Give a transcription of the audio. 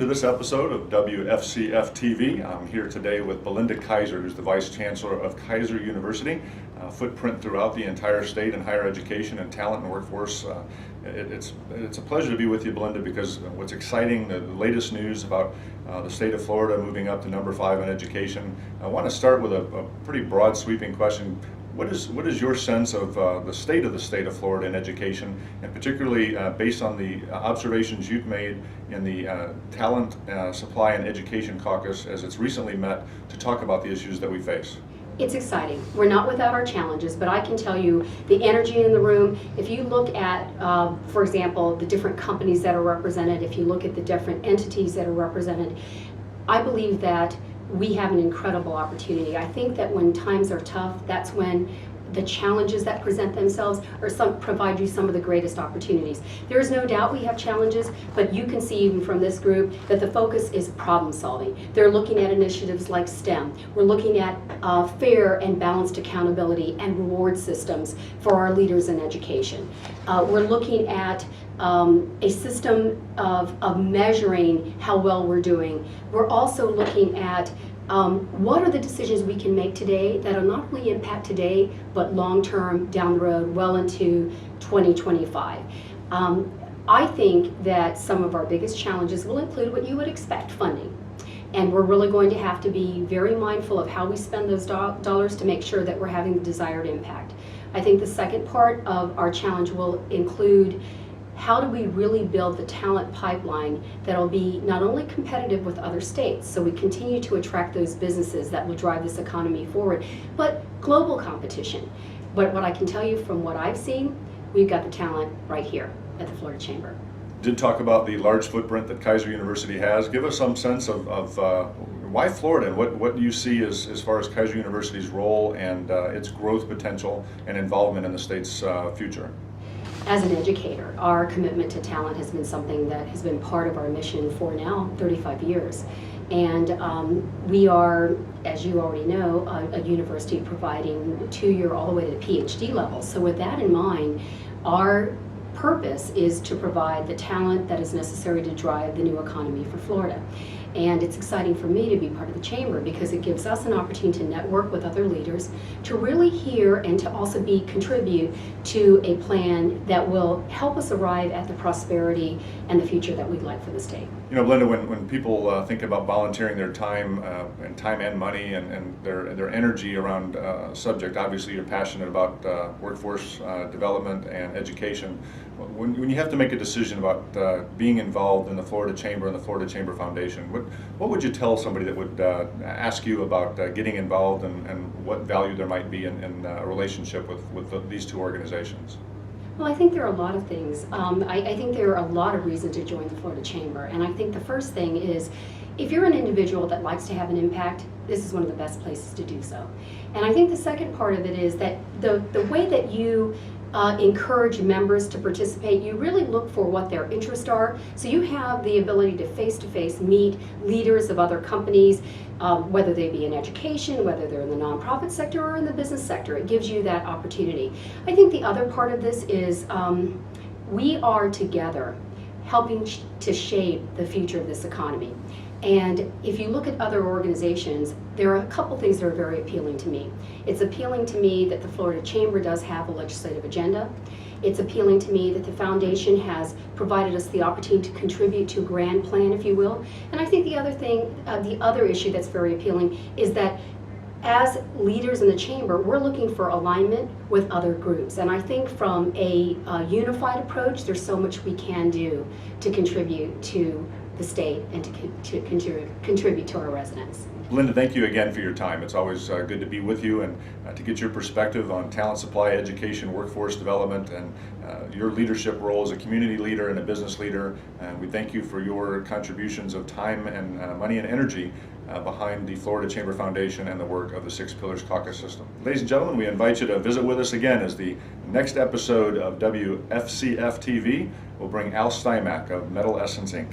to this episode of WFCF TV. I'm here today with Belinda Keiser, who's the Vice Chancellor of Keiser University. Footprint throughout the entire state in higher education and talent and workforce. It's a pleasure to be with you, Belinda, because what's exciting, the latest news about the state of Florida moving up to number 5 in education. I want to start with a pretty broad sweeping question. What is your sense of the state of Florida in education, and particularly based on the observations you've made in the Talent, Supply, and Education Caucus as it's recently met to talk about the issues that we face? It's exciting. We're not without our challenges, but I can tell you the energy in the room, if you look at, for example, the different companies that are represented, if you look at the different entities that are represented, I believe that we have an incredible opportunity. I think that when times are tough, that's when the challenges that present themselves provide you some of the greatest opportunities. There is no doubt we have challenges, but you can see even from this group that the focus is problem solving. They're looking at initiatives like STEM. We're looking at fair and balanced accountability and reward systems for our leaders in education. We're looking at a system of measuring how well we're doing. We're also looking at what are the decisions we can make today that will not only impact today, but long-term down the road, well into 2025. I think that some of our biggest challenges will include what you would expect, funding. And we're really going to have to be very mindful of how we spend those dollars to make sure that we're having the desired impact. I think the second part of our challenge will include how do we really build the talent pipeline that will be not only competitive with other states, so we continue to attract those businesses that will drive this economy forward, but global competition. But what I can tell you from what I've seen, we've got the talent right here at the Florida Chamber. Did talk about the large footprint that Keiser University has. Give us some sense of why Florida, and what do you see as far as Keiser University's role and its growth potential and involvement in the state's future? As an educator, our commitment to talent has been something that has been part of our mission for now 35 years. And we are, as you already know, a university providing 2-year all the way to the PhD level. So with that in mind, our purpose is to provide the talent that is necessary to drive the new economy for Florida. And it's exciting for me to be part of the chamber because it gives us an opportunity to network with other leaders, to really hear and to also contribute to a plan that will help us arrive at the prosperity and the future that we'd like for the state. You know, Belinda, when people think about volunteering their time and money and their energy around a subject, obviously you're passionate about workforce development and education. When you have to make a decision about being involved in the Florida Chamber and the Florida Chamber Foundation, what would you tell somebody that would ask you about getting involved and what value there might be in a relationship with these two organizations? Well, I think there are a lot of things. I think there are a lot of reasons to join the Florida Chamber. And I think the first thing is, if you're an individual that likes to have an impact, this is one of the best places to do so. And I think the second part of it is that the way that you encourage members to participate, you really look for what their interests are. So you have the ability to face-to-face meet leaders of other companies, whether they be in education, whether they're in the nonprofit sector or in the business sector. It gives you that opportunity. I think the other part of this is we are together helping to shape the future of this economy. And if you look at other organizations, there are a couple things that are very appealing to me. It's appealing to me that the Florida Chamber does have a legislative agenda. It's appealing to me that the foundation has provided us the opportunity to contribute to a grand plan, if you will. And I think the other thing, the other issue that's very appealing is that as leaders in the chamber, we're looking for alignment with other groups. And I think from a unified approach, there's so much we can do to contribute to the state and to contribute to our residents. Belinda, thank you again for your time. It's always good to be with you and to get your perspective on talent supply, education, workforce development, and your leadership role as a community leader and a business leader. And we thank you for your contributions of time and money and energy behind the Florida Chamber Foundation and the work of the 6 Pillars Caucus System. Ladies and gentlemen, we invite you to visit with us again as the next episode of WFCF TV will bring Al Steinmack of Metal Essence Inc.